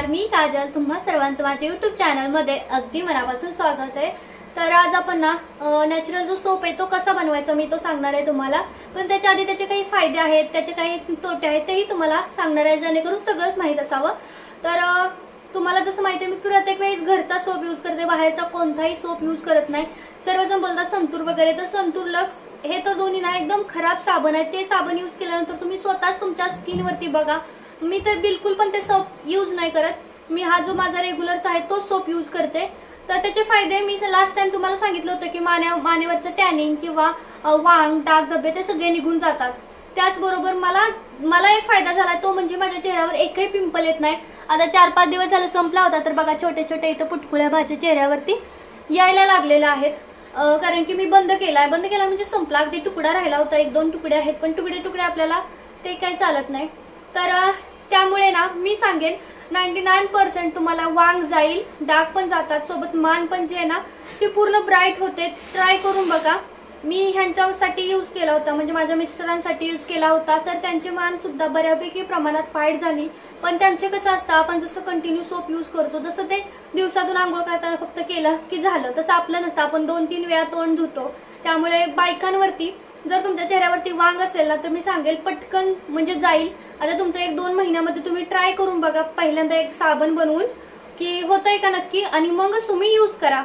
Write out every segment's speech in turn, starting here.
नमस्कार, मी काजल. तुम्हा सर्वांचं माझ्या YouTube चॅनलमध्ये अगदी मनापासून स्वागत आहे. तर आज आपण ना नॅचरल जो सोप आहे तो कसा बनवायचा मी तो सांगणार आहे तुम्हाला. पण त्याच्या आधी त्याचे काही फायदे आहेत, त्याचे काही तोटे आहेत तेही तुम्हाला सांगणार आहे, जेणेकरून सगळंच माहित असावं. तर तुम्हाला जसं माहिती आहे, मी प्रत्येक वेळेस घरचा सोप यूज करते, बाहेरचा कोणताही सोप यूज करत नाही. सर्वजण बोलतात संतूर वगैरे, तर संतूर लक्स हे तर दोन्ही ना एकदम खराब साबण आहे. ते साबण यूज केल्यानंतर तुम्ही स्वतःच तुमच्या स्किनवरती बघा. मी तर बिलकुल पण ते सोप यूज नाही करत. मी हा जो माझा रेग्युलरचा आहे तो सोप यूज करते. तर त्याचे फायदे मी लास्ट टाइम तुम्हाला सांगितलं होतं की मानेवरचं टॅनिंग किंवा वांग, डाग, धब्बे ते सगळे निघून जातात. त्याचबरोबर मला एक फायदा झाला, तो म्हणजे माझ्या चेहऱ्यावर एकही पिंपल येत नाही. आता 4-5 दिवस झाले संपला होता, तर बघा छोटे छोटे इथं पुटकुळ्या माझ्या चेहऱ्यावरती यायला लागलेल्या आहेत. कारण की मी बंद केला म्हणजे संपला. अगदी तुकडा राहिला होता, 1-2 तुकडे आहेत, पण तुकडे आपल्याला ते काही चालत नाही. तर त्यामुळे ना मी सांगेन 99% तुम्हाला वांग जाईल, डाग पण जातात, सोबत मान पण जे आहे ना ती पूर्ण ब्राईट होते. ट्राय करून बघा. मी ह्यांच्यासाठी यूज केला होता, म्हणजे माझ्या मिस्टरांसाठी यूज केला होता. तर त्यांचे मान सुद्धा बऱ्यापैकी प्रमाणात फाईट झाली. पण त्यांचे कसं असतं, आपण जसं कंटिन्यू सोप यूज करतो, जसं ते दिवसातून आंघोळ करताना फक्त केलं की झालं, तसं आपलं नसतं. आपण 2-3 वेळा तोंड धुतो. त्यामुळे बायकांवरती जर तुमच्या चेहऱ्यावरती वांग असेल ना, तर मी सांगेल पटकन म्हणजे जाईल. आता तुमच्या 1-2 महिन्यामध्ये तुम्ही ट्राय करून बघा, पहिल्यांदा एक साबण बनवून की होतंय का नक्की, आणि मगच तुम्ही यूज करा.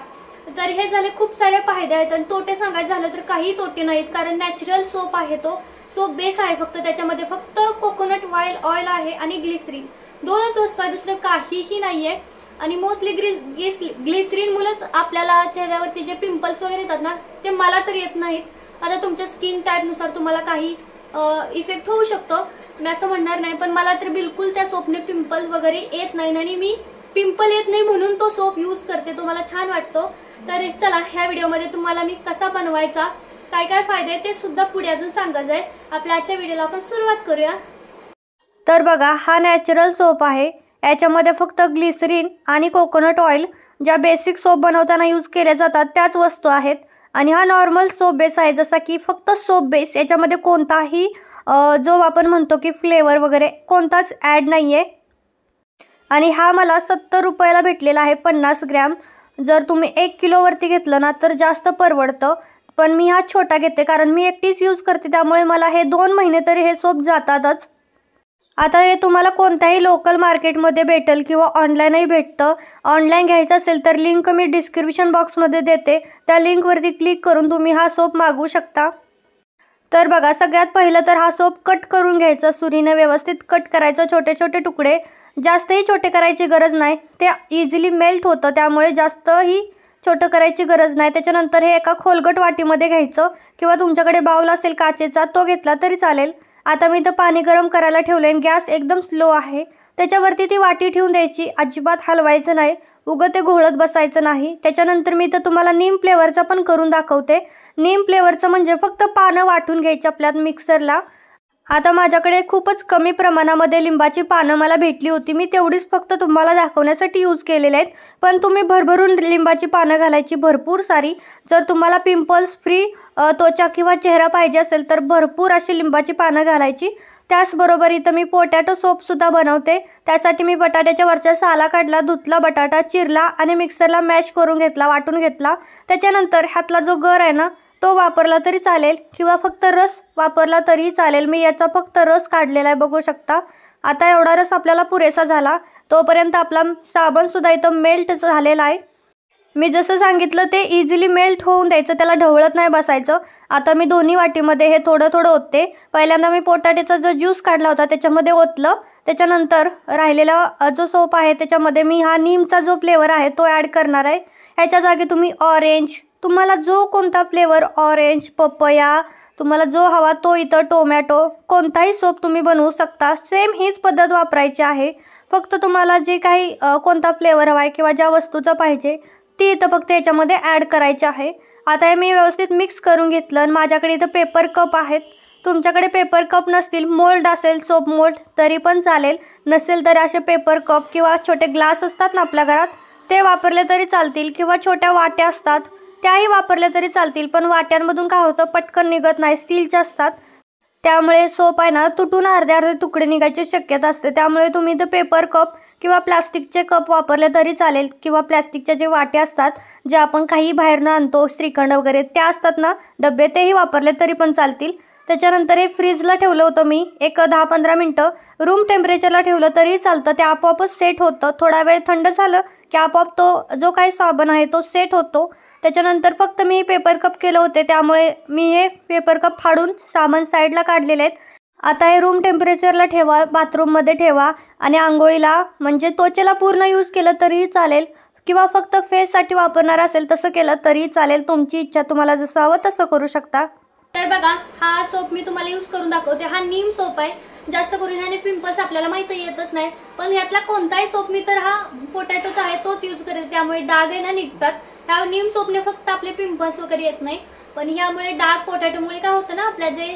तर हे झाले खूप सारे फायदे आहेत. आणि तोटे सांगायचे झालं तर काही तोटे नाहीत, कारण नॅचरल सोप आहे, तो सोप बेस आहे. फक्त त्याच्यामध्ये फक्त कोकोनट ऑइल आहे आणि ग्लिसरीन, 2च वस्तू आहे, दुसरं काहीही नाहीये. आणि मोस्टली ग्लिसरीन मुळेच आपल्याला चेहऱ्यावरती जे पिंपल्स वगैरे येतात ना, ते मला तर येत नाहीत. आता तुमच्या स्किन टाईप नुसार तुम्हाला काही इफेक्ट होऊ शकतो, मी असं म्हणणार नाही, पण मला तर बिलकुल त्या सोपने पिंपल वगैरे येत नाही. आणि मी पिंपल येत नाही म्हणून तो सोप यूज करते, तो मला छान वाटतो. तर चला, ह्या व्हिडिओमध्ये तुम्हाला मी कसा बनवायचा, काय काय फायदे ते सुद्धा पुढे अजून सांगायचं आहे. आपल्या आजच्या व्हिडिओला आपण सुरुवात करूया. तर बघा, हा नॅचरल सोप आहे. याच्यामध्ये फक्त ग्लिसरीन आणि कोकोनट ऑइल, ज्या बेसिक सोप बनवताना यूज केल्या जातात त्याच वस्तू आहेत. आणि हा नॉर्मल सोप बेस आहे, जसा की फक्त सोप बेस. याच्यामध्ये कोणताही जो आपण म्हणतो की फ्लेवर वगैरे कोणताच ॲड नाहीये. आणि हा मला 70 रुपयाला भेटलेला आहे, 50 ग्रॅम. जर तुम्ही 1 किलोवरती घेतलं ना तर जास्त परवडतं, पण मी हा छोटा घेते कारण मी एकटीच यूज करते, त्यामुळे मला हे 2 महिने तरी हे सोप जातातच. आता हे तुम्हाला कोणत्याही लोकल मार्केटमध्ये भेटेल किंवा ऑनलाईनही भेटतं. ऑनलाईन घ्यायचं असेल तर लिंक मी डिस्क्रिप्शन बॉक्समध्ये देते, त्या लिंकवरती क्लिक करून तुम्ही हा सोप मागवू शकता. तर बघा, सगळ्यात पहिलं तर हा सोप कट करून घ्यायचा, सुरीने व्यवस्थित कट करायचं, छोटे छोटे तुकडे. जास्तही छोटे करायची गरज नाही, ते इझिली मेल्ट होतं, त्यामुळे जास्तही छोटं करायची गरज नाही. त्याच्यानंतर हे एका खोलगट वाटीमध्ये घ्यायचं, किंवा तुमच्याकडे बाउल असेल काचेचा तो घेतला तरी चालेल. आता मी इथं पाणी गरम करायला ठेवले, गॅस एकदम स्लो आहे. त्याच्यावरती ती वाटी ठेवून द्यायची, अजिबात हलवायचं नाही, उगं ते घोळत बसायचं नाही. त्याच्यानंतर मी इथं तुम्हाला नीम फ्लेवरचा पण करून दाखवते. नीम फ्लेवरचं म्हणजे फक्त पानं वाटून घ्यायची आपल्यात मिक्सरला. आता माझ्याकडे खूपच कमी प्रमाणामध्ये लिंबाची पानं मला भेटली होती, मी तेवढीच फक्त तुम्हाला दाखवण्यासाठी यूज केलेले आहेत. पण तुम्ही भरभरून लिंबाची पानं घालायची, भरपूर सारी. जर तुम्हाला पिंपल्स फ्री त्वचा किंवा चेहरा पाहिजे असेल तर भरपूर अशी लिंबाची पानं घालायची. त्याचबरोबर इथं मी पोटॅटो सोपसुद्धा बनवते. त्यासाठी मी बटाट्याच्या वरच्या साला काढला, धुतला बटाटा, चिरला आणि मिक्सरला मॅश करून घेतला, वाटून घेतला. त्याच्यानंतर ह्यातला जो गर आहे ना तो वापरला तरी चालेल, किंवा फक्त रस वापरला तरी चालेल. मी याचा फक्त रस काढलेला आहे, बघू शकता. आता एवढा रस आपल्याला पुरेसा झाला. तोपर्यंत आपला साबण सुद्धा इथं मेल्ट झालेला आहे. मी जसं सांगितलं ते इझिली मेल्ट होऊन द्यायचं, त्याला ढवळत नाही बसायचं. आता मी दोन्ही वाटीमध्ये हे थोडं थोडं ओतते. पहिल्यांदा मी पोटॅटोचा जो ज्यूस काढला होता त्याच्यामध्ये ओतलं. त्याच्यानंतर राहिलेला जो सोप आहे त्याच्यामध्ये मी हा नीमचा जो फ्लेवर आहे तो ॲड करणार आहे. ह्याच्या जागी तुम्ही ऑरेंज, तुम्हाला जो कोणता फ्लेवर, ऑरेंज, पपया, तुम्हाला जो हवा तो, इथं टोमॅटो, कोणताही सोप तुम्ही बनवू शकता. सेम हीच पद्धत वापरायची आहे. फक्त तुम्हाला जे काही कोणता फ्लेवर हवा आहे किंवा ज्या वस्तूचा पाहिजे ती इथं फक्त याच्यामध्ये ॲड करायची आहे. आता हे मी व्यवस्थित मिक्स करून घेतलं. आणि माझ्याकडे इथं पेपर कप आहेत. तुमच्याकडे पेपर कप नसतील, मोल्ड असेल, सोप मोल्ड तरी पण चालेल. नसेल तर असे पेपर कप किंवा छोटे ग्लास असतात ना आपल्या घरात, ते वापरले तरी चालतील, किंवा छोट्या वाट्या असतात त्याही वापरले तरी चालतील. पण वाट्यांमधून काय होतं, पटकन निघत नाही, स्टीलच्या असतात. त्यामुळे सोप आहे ना तुटून अर्धे तुकडे निघायची शक्यता असते. त्यामुळे तुम्ही इथं पेपर कप किंवा प्लास्टिकचे कप वापरले तरी चालेल, किंवा प्लास्टिकच्या जे वाटे असतात जे आपण काही बाहेरनं आणतो, श्रीखंड वगैरे त्या असतात ना डबे, तेही वापरले तरी पण चालतील. त्याच्यानंतर हे फ्रीजला ठेवलं होतं मी एक 10-15 मिनटं. रूम टेम्परेचरला ठेवलं तरी चालतं, ते आपोआपच सेट होतं. थोडा वेळ थंड झालं की आपोआप तो जो काही साबण आहे तो सेट होतो. त्याच्यानंतर फक्त मी पेपर कप केले होते, त्यामुळे मी हे पेपर कप फाडून सामान साईडला काढलेले आहेत. आता हे रूम टेम्परेचरला ठेवा, बाथरूममध्ये ठेवा आणि आंघोळीला म्हणजे त्वचेला पूर्ण यूज केलं तरीही चालेल, किंवा फक्त फेससाठी वापरणार असेल तसं केलं तरीही चालेल. तुमची इच्छा, तुम्हाला जसं हवं तसं करू शकता. तर बघा, हा सोप मी तुम्हाला यूज करून दाखवते. हा नीम सोप आहे. जास्त करून ह्याने पिंपल्स आपल्याला माहिती येतच नाही, पण ह्यातला कोणताही सोप मी तर हा पोटॅटोचा आहे तोच यूज करते, त्यामुळे डाग आहे ना निघतात. ह्या नीम सोपने फक्त आपले पिंपल्स वगैरे येत नाही, पण ह्यामुळे डाग, पोटॅटोमुळे काय होतं ना, आपल्या जे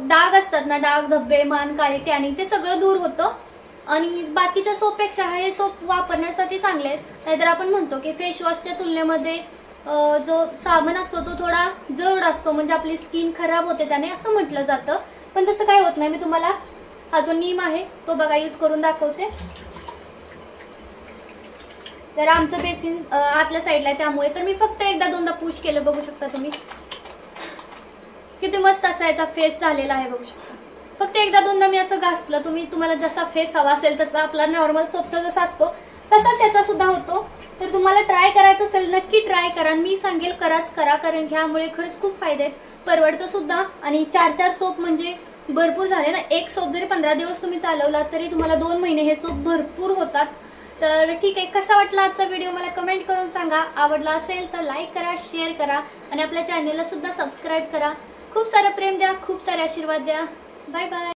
डाग असतात ना, डाग, धब्बे, मान, काळे, टॅनिंग, ते सगळं दूर होतं. आणि बाकीच्या सोपपेक्षा हे सोप वापरण्यासाठी चांगले आहेत. नाहीतर आपण म्हणतो की फेस वॉशच्या तुलनेमध्ये जो साबण असतो तो थोडा जड असतो, म्हणजे आपली स्किन खराब होते त्याने, असं म्हटलं जातं. पण तसं काही होत नाही. मी तुम्हाला हा जो नीम आहे तो बघा यूज करून दाखवते. तर आमचं बेसिन आतल्या साईडला आहे, त्यामुळे तर मी फक्त एकदा दोनदा पुश केलं. बघू शकता तुम्ही किती मस्त असा याचा फेस झालेला आहे. बघू शकता, फक्त एकदा दोनदा मी असं घासलं. तुम्हाला जसा फेस हवा असेल तसा, आपला नॉर्मल सोपचा जसा असतो तसाच याचा सुद्धा होतो. तर तुम्हाला ट्राय करायचं असेल नक्की ट्राय करा. मी सांगेल कराच करा, कारण ह्यामुळे खरंच खूप फायदे आहेत, परवडतं सुद्धा. आणि 4-4 सोप म्हणजे भरपूर झाले ना. एक सोप जरी 15 दिवस तुम्ही चालवला तरी तुम्हाला 2 महिने हे सोप भरपूर होतात. तर ठीक आहे, कसा वाटला आजचा व्हिडिओ मला कमेंट करून सांगा. आवडला असेल तर लाईक करा, शेअर करा आणि आपल्या चॅनलला सुद्धा सबस्क्राईब करा. खूप सारं प्रेम द्या, खूप सारे आशीर्वाद द्या. Bye bye.